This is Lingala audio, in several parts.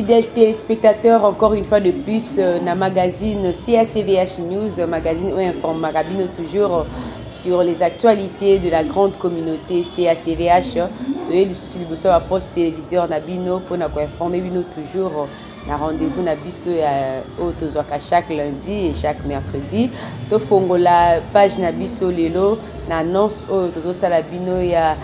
fidèles téléspectateurs, encore une fois de plus, dans le magazine CACVH News, magazine où informe Marabino toujours sur les actualités de la grande communauté CACVH. Vous souci de la poste téléviseur Nabino pour nous informer toujours. Na rendez-vous na biso chaque lundi et chaque mercredi. To fongo la page na biso lelo na annonce to sala bino ya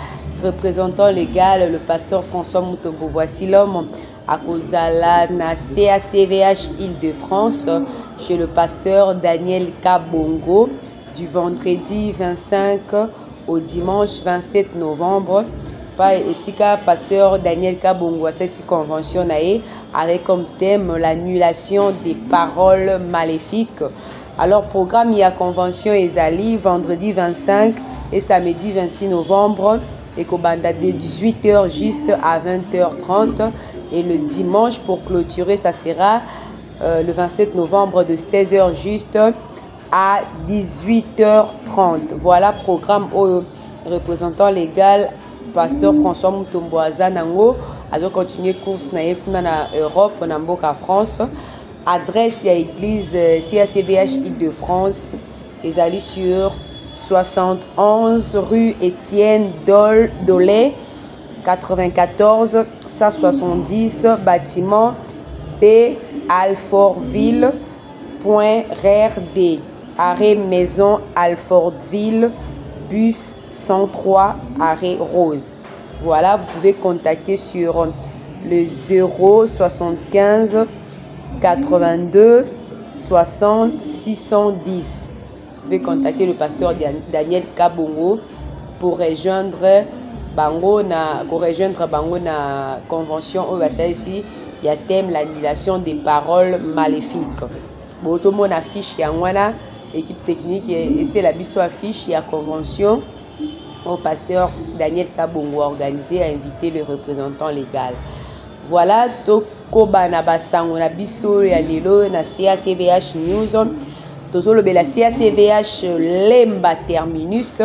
représentant légal le pasteur François Mutombo. Voici l'homme à Kozala na CACVH Île-de-France chez le pasteur Daniel Kabongo du vendredi 25 au dimanche 27 novembre. Ici, pasteur Daniel Kabongo a cette convention avec comme thème l'annulation des paroles maléfiques. Alors, programme il y a convention Ezali vendredi 25 et samedi 26 novembre et Kobanda de 18h juste à 20h30 et le dimanche pour clôturer ça sera le 27 novembre de 16h juste à 18h30. Voilà programme au représentant légal pasteur François Mutombo Azanango a continué course na Europe na mboka France. Adresse à l'église CACVH Île-de-France ezali sur 71 rue Étienne Dolé 94 170 bâtiment B Alfortville .RD arrêt maison Alfortville bus 103 arrêt Rose. Voilà, vous pouvez contacter sur le 075 82 60 610. Vous pouvez contacter le pasteur Daniel Kabongo pour rejoindre Bango na convention au ici il y a thème l'annulation des paroles maléfiques. Bon, mon affiche yangwana équipe technique était la biso affiche il y a convention au pasteur Daniel Kabongo organisé à inviter le représentant légal. Voilà tokoba na basango na biso ya lelo na CACVH News. Tozolo be la CACVH Lemba Terminus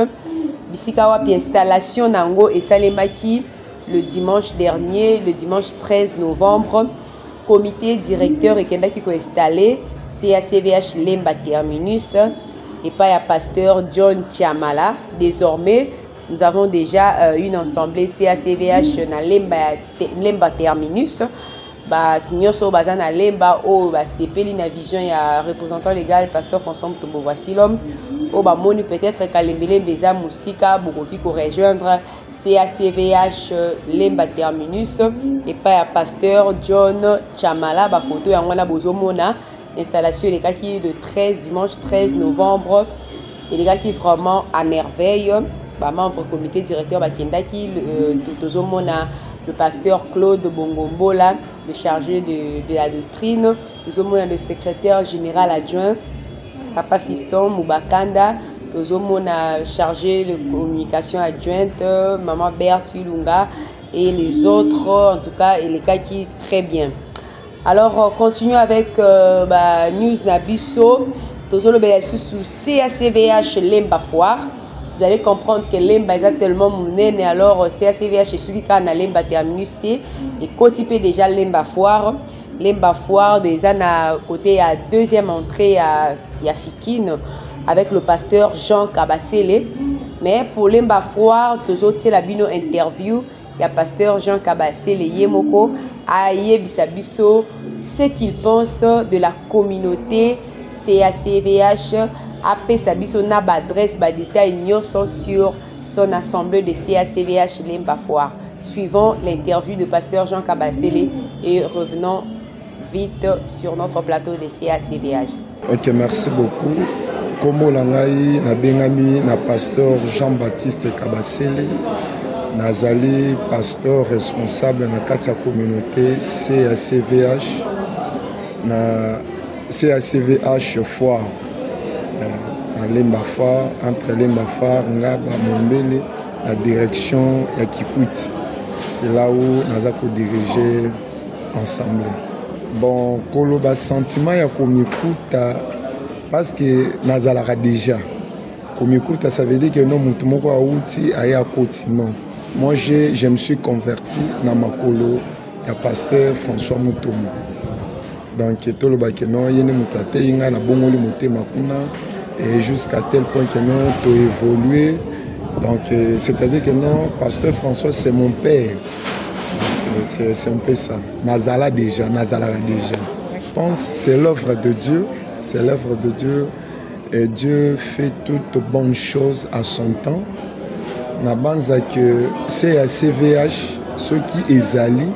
bisika wapi installation nango esalemaki le dimanche dernier, le dimanche 13 novembre. Comité directeur ekendaki ko installer CACVH Lemba Terminus et pas à pasteur John Chamala. Désormais, nous avons déjà une assemblée CACVH na Lemba Terminus. Kinyoso bazana Lemba o sepeli na vision ya représentant légal pasteur François Mutombo. Voici l'homme o moni peut-être kalembele beza musika bokoki ko rejoindre CACVH Lemba Terminus et pas à pasteur John Chamala. Ba photo ya ngwana bozomona installation les gars qui le 13 dimanche 13 novembre et les gars qui vraiment à merveille. Membre comité directeur Bakendaki le pasteur Claude Bongombola, le chargé de la doctrine, le secrétaire général adjoint Papa Fiston Moubakanda, chargé de communication adjointe Maman Berti Lunga et les autres en tout cas et les gars qui très bien. Alors continuons avec news Nabiso tozolo be sous CACVH Lemba Foire. Vous allez comprendre que Lemba est tellement monnaie, alors CACVH est celui qui a Lemba Terminus et côté déjà Lemba Foire. Lemba Foire déjà à côté à deuxième entrée à Fikine avec le pasteur Jean Kabasele. Mais pour Lemba Foire, tous autres la bino interview, il y a pasteur Jean Kabasele Yemoko a Yebisabiso ce qu'il pense de la communauté CACVH. Après Sabiso n'a pas adresse ba détail sur son assemblée de CACVH Lemba Foire. Suivons l'interview de pasteur Jean Kabasele et revenons vite sur notre plateau de CACVH. Ok, merci beaucoup. Comme langai na bengami na pasteur Jean-Baptiste Kabasele, nazali pasteur responsable na kati ya communauté CACVH na CACVH Foire. Lemba Foire, entre Lemba Foire, Ngaba, Mombele, la direction ya Kikwiti. C'est là où nous avons dirigé ensemble. Bon, le sentiment ya komikuta parce que nous avons déjà. Komikuta, ça veut dire que nous avons outil à côté. Non. Moi, je me suis converti dans ma colo ya pasteur François Mutombo. Donc tout le bakeno yene mutate inga na bongoli motema kuna et jusqu'à tel point que non to évoluer. Donc c'est-à-dire que non, pasteur François c'est mon père. C'est un peu ça. Nazala déjà. Je pense que c'est l'œuvre de Dieu. C'est l'œuvre de Dieu. Et Dieu fait toutes bonnes choses à son temps. Na banza que CACVH, ceux qui exalient,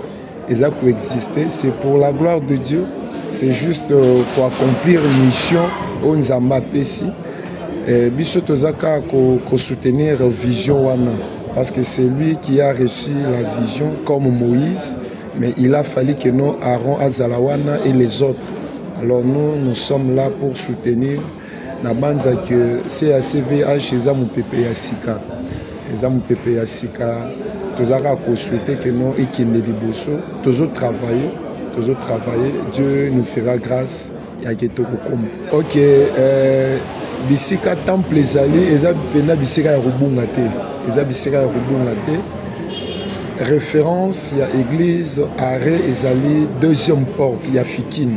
ils ont coexisté, c'est pour la gloire de Dieu. C'est juste pour accomplir une mission au Nzamba Pessi. Biso tozaka ko soutenir vision wana. Parce que c'est lui qui a reçu la vision comme Moïse, mais il a fallu que nous, Aaron, Azalawana et les autres. Alors nous sommes là pour soutenir. Nabanza que CACVH, ils ont pépé à Sika. Ils ont pépé à Sika. Tous avons souhaité que nous, et qu'il ne liboso, tous autres travailler. Dieu nous fera grâce. Ok. Bisika temple ezali eza pena bisika ya rubunga te eza bisika ya rubunga te référence ya église arrêt ezali deuxième porte ya Fikine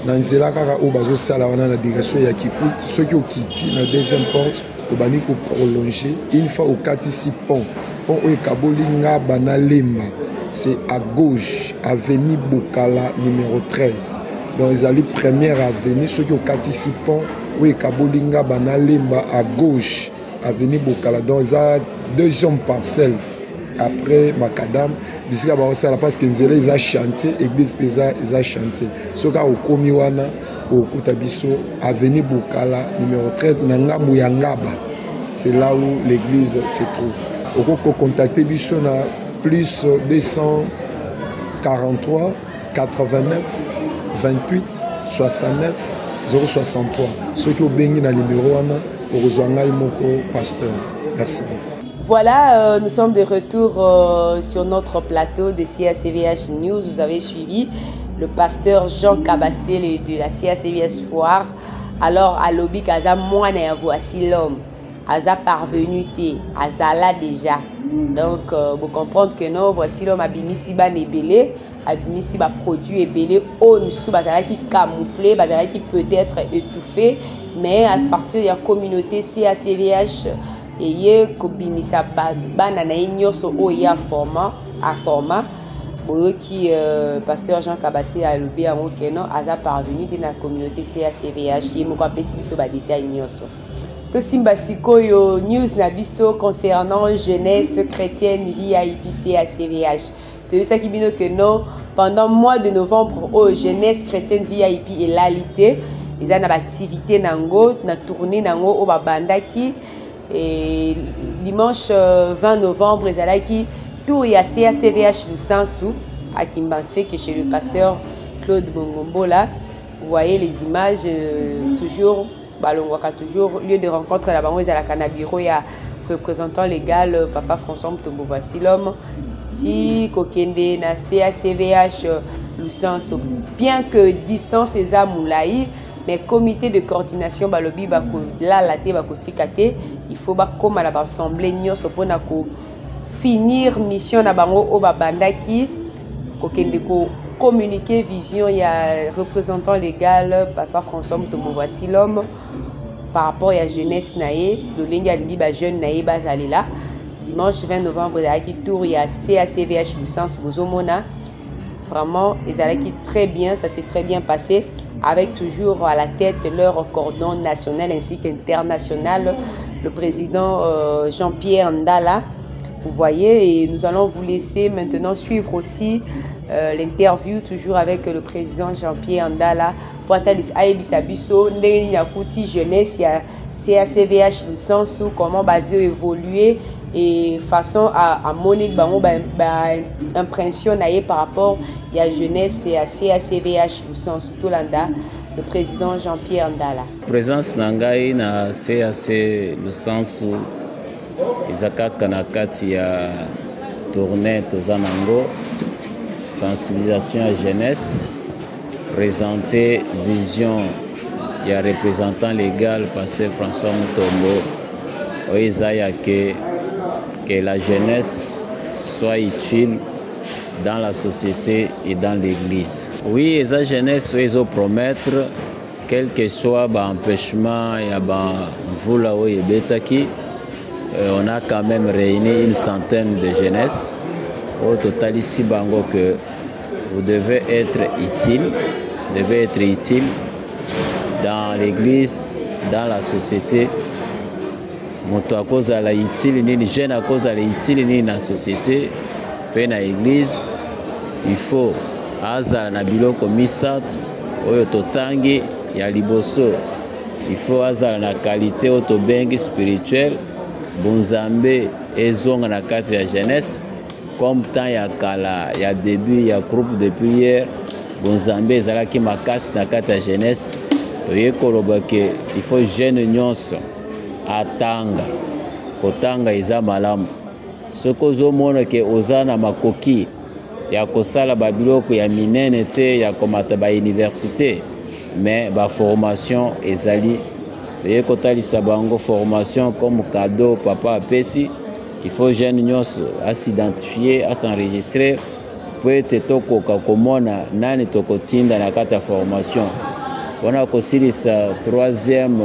na nzela kaka o bazo sala wana na direction ya Kikuti soki okiti na deuxième porte obani ko prolonger une fois au katisi pont o ekabolinga bana lemba c'est à gauche avenue Bokala numéro 13 donc ezali première avenue soki okatisi pont oui, Kabolinga Banalimba à gauche, avenue Bokala, dans la deuxième parcelle. Après Macadam, Bisika Barosala, parce que ils ont chanté, l'église Pesa, ils ont chanté. Ce cas au Komiwana, au Koutabiso, avenue Bokala, numéro 13, Nanga Mouyangaba. C'est là où l'église se trouve. Au peut contacter Bissona plus 243 89 28 69 063. Ceux qui ont béni dans le numéro pour rejoindre Moko Pasteur. Merci beaucoup. Voilà, nous sommes de retour sur notre plateau de CACVH News. Vous avez suivi le pasteur Jean Kabassele de la CACVH Foire. Alors, à l'obi Kaza, moi, voici l'homme. Aza parvenu, Azala déjà. Donc, vous comprenez que non, voici l'homme Abimisi Banebele. Abimisi ba produit ebele o nusu bazala qui camouflé bazala qui peut être étouffé mais à partir de la communauté CACVH et kobimisa bana na nyoso o ya format qui pasteur Jean Kabassé a levé en okeno aza parvenu dans la communauté CACVH et mo ko pesi biso ba détail nyoso to simba sikoyo news na biso concernant jeunesse chrétienne VIP CACVH. C'est ça qui dit que non, pendant le mois de novembre, aux jeunesse chrétienne VIP et l'alité, ils ont une activité nango, une tournée nango au Babandaki. Et dimanche 20 novembre, ils ont qui tout y a CACVH Lusansou à Kimbanse, qui est chez le pasteur Claude Bongombo là. Vous voyez les images, toujours, Balongwaka toujours, lieu de rencontre là-bas, ils ont la Canabiro, il y a représentant légal, Papa François Mutombo, voici l'homme. Si kokende na CACVH Lusanso, bien que distance eza moulaï, mais comité de coordination balobi bako la laté bako tikate, il faut ba comme la assemblée nyonso pona ko finir mission na bango o babandaki kokende ko communiquer vision ya représentant légal Papa François Mutombo voici l'homme par rapport à la jeunesse naé, le linga lingi ba jeune naé bazali là. Dimanche 20 novembre, il y a qui tour, il y a CACVH Lusans Bozomona. Vraiment, ils ont qui très bien, ça s'est très bien passé, avec toujours à la tête leur cordon national ainsi qu'international, le président Jean-Pierre Ndala. Vous voyez, et nous allons vous laisser maintenant suivre aussi l'interview toujours avec le président Jean-Pierre Ndala. Pour Atalis Aebisabiso, Ndeyakouti jeunesse, il y a CACVH Lusans, comment baser évoluer. Et façon à monnaie impression par rapport à la jeunesse et à CACVH surtout Landa, le président Jean-Pierre Ndala. Présence nangai na CAC Lusansu Isaka Kanakati ya tournée Tozanango, sensibilisation à jeunesse, présenter vision il y a représentant légal passé François Mutombo Oizaya que la jeunesse soit utile dans la société et dans l'église. Oui, les jeunesse, ils ont promettre, quel que soit l'empêchement, il y a on a quand même réuni une centaine de jeunesse. Au total, ici, bango que vous devez être utile dans l'église, dans la société. Moto à cause de la utile, ni jeune à cause de la utile, ni la société, puis dans l'église, il faut aza na biloko misatu oyo totangi ya liboso. Il faut aza na qualité autobengi spirituelle, bonzambe ezonga na kati ya jeunesse, comme temps ya kala, ya début ya groupe de prière, bonzambe ezalaki makasi na kati ya jeunesse. Toye koloba ke il faut jeune nyonso atanga kotanga eza malamu soko zomona ke oza na makoki ya kosala babiloko ya minene te ya komata ba université mais ba formation ezali toye kotalisa bango formation comme cadeau papa apesi. Il faut jeune nyonso à s'identifier, à s'enregistrer pour être tokoka komona nani tokotinda na kata formation. On a aussi sa troisième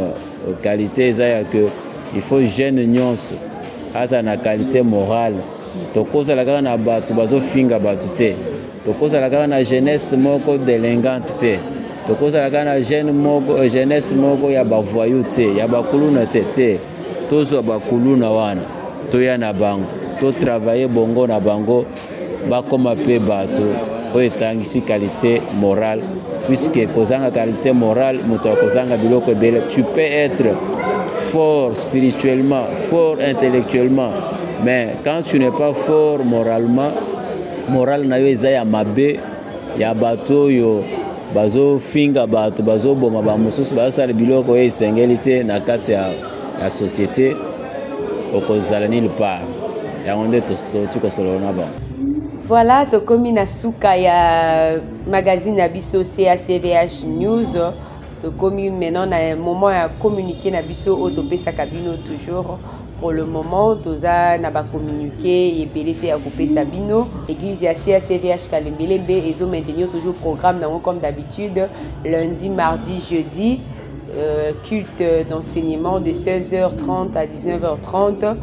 qualité, c'est que il faut jeune nyonso asa na qualité morale. Tokoza la kana batu bazo finga batu te. Tokoza la kana jeunesse moko délinquante te. Tokoza la kana jeunesse moko ya ba voyou te, ya ba kuluna te. Tozo ba kuluna wana. Toya na bango. To travailler bongo na bango ba koma pe batu. Oyo tangisi qualité morale. Puisque kozanga qualité morale, tu peux être fort spirituellement, fort intellectuellement, mais quand tu n'es pas fort moralement, moral na yo ezaya mabe ya bato yo bazo finga bato bazo boma ba mususu basala biloko esengelite na kati ya société okozala ni le part ya onde to tukosolona ba. Voilà, tokomi na suka ya magazine na biso CACVH News. Tokomi maintenant na un moment à communiquer na biso autopesa kabino toujours. Pour le moment, toza na ba communiquer et belete à couper Sabino. Église ya CACVH Kalembelembe ils ont maintenu toujours programme comme d'habitude lundi, mardi, jeudi. Culte d'enseignement de 16h30 à 19h30.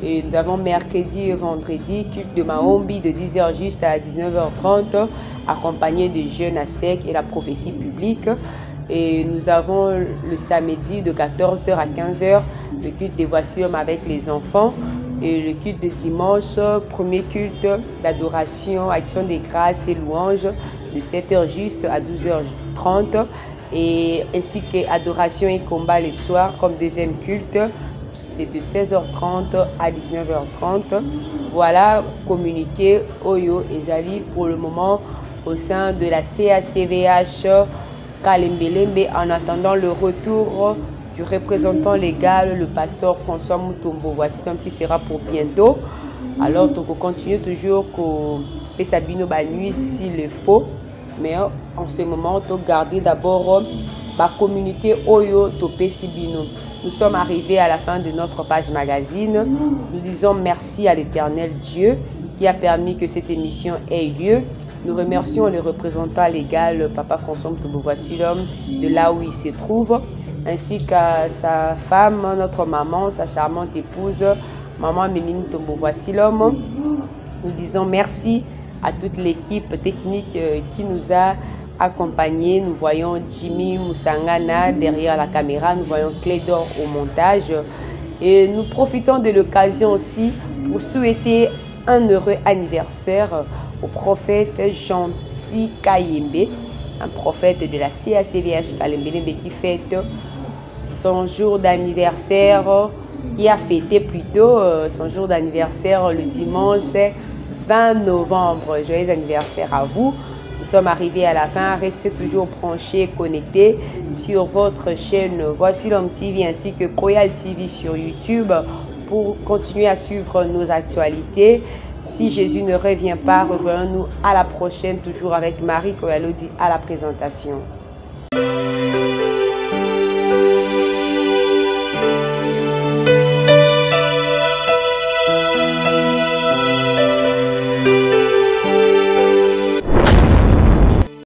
Et nous avons mercredi et vendredi, culte de Mahombi de 10h juste à 19h30, accompagné de jeunes à sec et la prophétie publique. Et nous avons le samedi de 14h à 15h, le culte des voici avec les enfants. Et le culte de dimanche, premier culte d'adoration, action des grâces et louanges, de 7h juste à 12h30. Et ainsi que adoration et combat le soir comme deuxième culte. C'est de 16h30 à 19h30. Voilà, communiqué Oyo et Zali pour le moment au sein de la CACVH Kalembelembe en attendant le retour du représentant légal, le pasteur François Mutombo. Voici un qui sera pour bientôt. Alors, on continue toujours que Sabino Banui s'il le faut. Mais en ce moment, on garder d'abord la communauté Oyo Topé Sibino. Nous sommes arrivés à la fin de notre page magazine. Nous disons merci à l'Éternel Dieu qui a permis que cette émission ait lieu. Nous remercions le représentant légal, Papa François Mtobo-Voisilom, de là où il se trouve, ainsi qu'à sa femme, notre maman, sa charmante épouse, Maman Mémine Mtobo-Voisilom. Nous disons merci à toute l'équipe technique qui nous a accompagnés. Nous voyons Jimmy Moussangana derrière la caméra, nous voyons Clédor au montage. Et nous profitons de l'occasion aussi pour souhaiter un heureux anniversaire au prophète Jean-Psy Kayembe, un prophète de la CACVH Kalembelembe qui fête son jour d'anniversaire, qui a fêté plutôt son jour d'anniversaire le dimanche 20 novembre. Joyeux anniversaire à vous. Nous sommes arrivés à la fin. Restez toujours branchés, connectés sur votre chaîne Voici l'Homme TV ainsi que Royal TV sur YouTube pour continuer à suivre nos actualités. Si Jésus ne revient pas, revenons-nous à la prochaine, toujours avec Marie Koyalodi à la présentation.